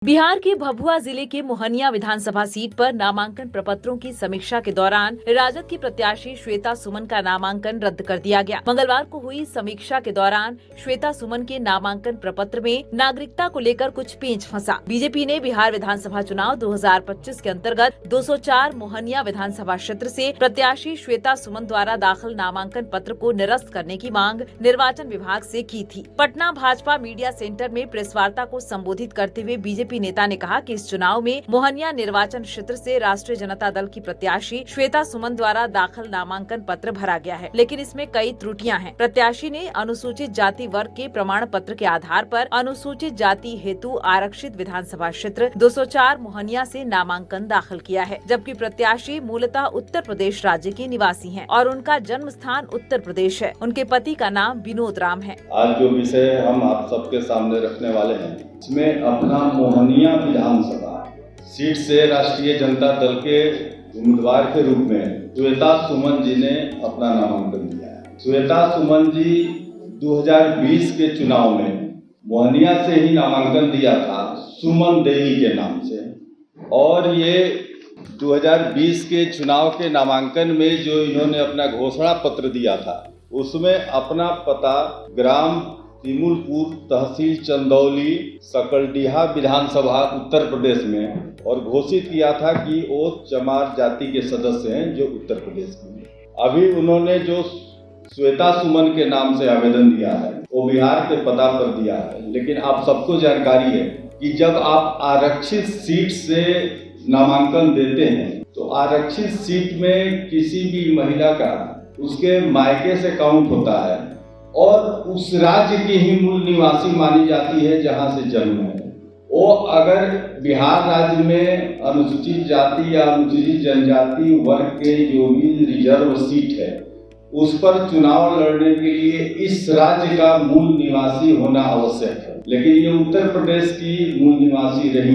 बिहार के भभुआ जिले के मोहनिया विधानसभा सीट पर नामांकन प्रपत्रों की समीक्षा के दौरान राजद की प्रत्याशी श्वेता सुमन का नामांकन रद्द कर दिया गया। मंगलवार को हुई समीक्षा के दौरान श्वेता सुमन के नामांकन प्रपत्र में नागरिकता को लेकर कुछ पेंच फंसा। बीजेपी ने बिहार विधानसभा चुनाव 2025 के अंतर्गत 204 मोहनिया विधानसभा क्षेत्र से प्रत्याशी श्वेता सुमन द्वारा दाखिल नामांकन पत्र को निरस्त करने की मांग निर्वाचन विभाग से की थी। पटना भाजपा मीडिया सेंटर में प्रेस वार्ता को संबोधित करते हुए बीजेपी नेता ने कहा कि इस चुनाव में मोहनिया निर्वाचन क्षेत्र से राष्ट्रीय जनता दल की प्रत्याशी श्वेता सुमन द्वारा दाखिल नामांकन पत्र भरा गया है, लेकिन इसमें कई त्रुटियां हैं। प्रत्याशी ने अनुसूचित जाति वर्ग के प्रमाण पत्र के आधार पर अनुसूचित जाति हेतु आरक्षित विधानसभा क्षेत्र 204 मोहनिया से नामांकन दाखिल किया है, जबकि प्रत्याशी मूलतः उत्तर प्रदेश राज्य के निवासी हैं और उनका जन्म स्थान उत्तर प्रदेश है। उनके पति का नाम विनोद राम है। आज जो विषय हम आप सबके सामने रखने वाले हैं, इसमें अपना मोहनिया विधानसभा सीट से राष्ट्रीय जनता दल के उम्मीदवार के रूप में श्वेता सुमन जी ने अपना नामांकन दिया है। श्वेता सुमन जी 2020 के चुनाव में मोहनिया से ही नामांकन दिया था, सुमन देवी के नाम से, और ये 2020 के चुनाव के नामांकन में जो इन्होंने अपना घोषणा पत्र दिया था, उसमें अपना पता ग्राम तिमुलपुर, तहसील चंदौली, सकलडीहा विधानसभा उत्तर प्रदेश में, और घोषित किया था कि वो चमार जाति के सदस्य हैं जो उत्तर प्रदेश में। अभी उन्होंने जो श्वेता सुमन के नाम से आवेदन दिया है वो बिहार के पता पर दिया है, लेकिन आप सबको जानकारी है कि जब आप आरक्षित सीट से नामांकन देते हैं तो आरक्षित सीट में किसी भी महिला का उसके मायके से काउंट होता है और उस राज्य की ही मूल निवासी मानी जाती है जहां से जन्म है। वो अगर बिहार राज्य में अनुसूचित जाति या अनुसूचित जनजाति वर्ग के जो भी रिजर्व सीट है उस पर चुनाव लड़ने के लिए इस राज्य का मूल निवासी होना आवश्यक है, लेकिन ये उत्तर प्रदेश की मूल निवासी रही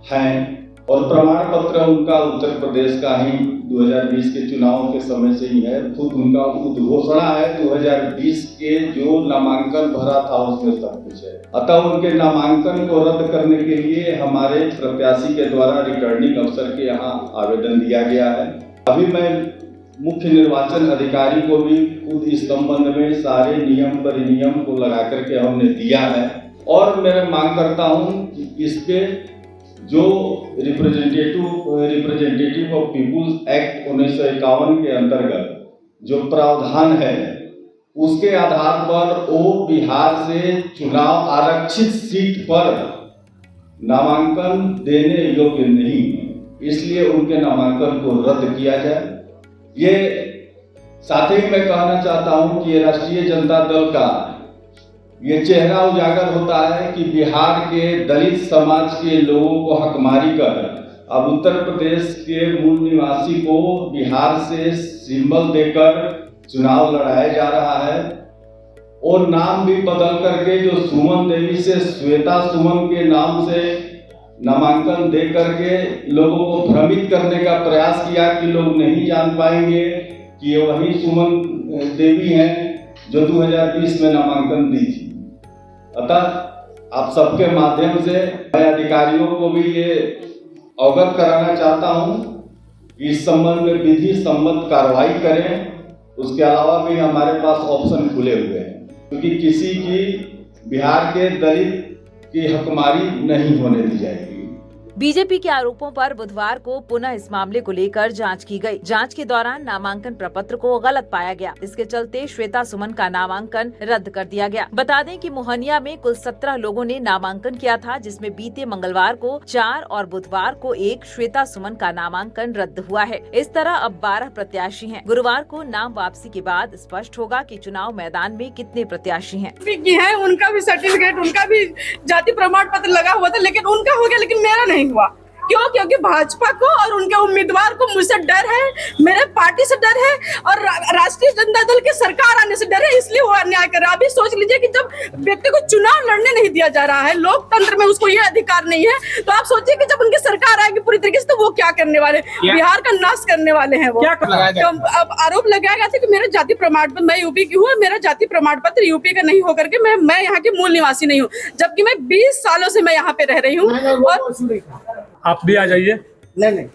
हैं और प्रमाण पत्र उनका उत्तर प्रदेश का ही 2020 के चुनाव के समय से ही है। खुद उनका उद्घोषणा है 2020 के जो नामांकन भरा था उसमें सब कुछ है। अतः उनके नामांकन को रद्द करने के लिए हमारे प्रत्याशी के द्वारा रिटर्निंग अफसर के यहाँ आवेदन दिया गया है। अभी मैं मुख्य निर्वाचन अधिकारी को भी खुद इस संबंध में सारे नियम परिनियम को लगा करके हमने दिया है, और मैं मांग करता हूँ कि इस पे जो रिप्रेजेंटेटिव ऑफ पीपुल्स एक्ट 1951 के अंतर्गत जो प्रावधान है उसके आधार पर वो बिहार से चुनाव आरक्षित सीट पर नामांकन देने योग्य नहीं है, इसलिए उनके नामांकन को रद्द किया जाए। ये साथ ही मैं कहना चाहता हूं कि ये राष्ट्रीय जनता दल का ये चेहरा उजागर होता है कि बिहार के दलित समाज के लोगों को हकमारी कर अब उत्तर प्रदेश के मूल निवासी को बिहार से सिंबल देकर चुनाव लड़ाया जा रहा है, और नाम भी बदल करके जो सुमन देवी से श्वेता सुमन के नाम से नामांकन दे करके लोगों को भ्रमित करने का प्रयास किया कि लोग नहीं जान पाएंगे कि ये वही सुमन देवी हैं जो 2020 में नामांकन दी थी। अतः आप सबके माध्यम से मैं अधिकारियों को भी ये अवगत कराना चाहता हूं कि इस संबंध में विधि सम्मत कार्रवाई करें। उसके अलावा भी हमारे पास ऑप्शन खुले हुए हैं, क्योंकि किसी की बिहार के दलित की हकमारी नहीं होने दी जाएगी। बीजेपी के आरोपों पर बुधवार को पुनः इस मामले को लेकर जांच की गई। जांच के दौरान नामांकन प्रपत्र को गलत पाया गया, इसके चलते श्वेता सुमन का नामांकन रद्द कर दिया गया। बता दें कि मोहनिया में कुल 17 लोगों ने नामांकन किया था, जिसमें बीते मंगलवार को 4 और बुधवार को 1 श्वेता सुमन का नामांकन रद्द हुआ है। इस तरह अब 12 प्रत्याशी हैं। गुरुवार को नाम वापसी के बाद स्पष्ट होगा कि चुनाव मैदान में कितने प्रत्याशी हैं। उनका भी सर्टिफिकेट, उनका भी जाति प्रमाण पत्र लगा हुआ था, लेकिन उनका हो गया, लेकिन मेरा नहीं हुआ। क्यों? क्योंकि भाजपा को और उनके उम्मीदवार को मुझसे डर है, मेरे पार्टी से डर है और राष्ट्रीय जनता दल की सरकार आने से डर है, इसलिए वो अन्याय कर रहा है। अभी सोच लीजिए कि जब व्यक्ति को चुनाव लड़ने नहीं दिया जा रहा है, लोकतंत्र में उसको ये अधिकार नहीं है, तो आप सोचिए कि जब उनकी सरकार आएगी पूरी तरीके से तो वो क्या करने वाले, बिहार का नाश करने वाले हैं वो। अब आरोप लगाया गया था कि मेरा जाति प्रमाण पत्र, मैं यूपी की हूँ, मेरा जाति प्रमाण पत्र यूपी का नहीं होकर के मैं यहाँ की मूल निवासी नहीं हूँ, जबकि मैं 20 सालों से मैं यहाँ पे रह रही हूँ। और आप भी आ जाइए। नहीं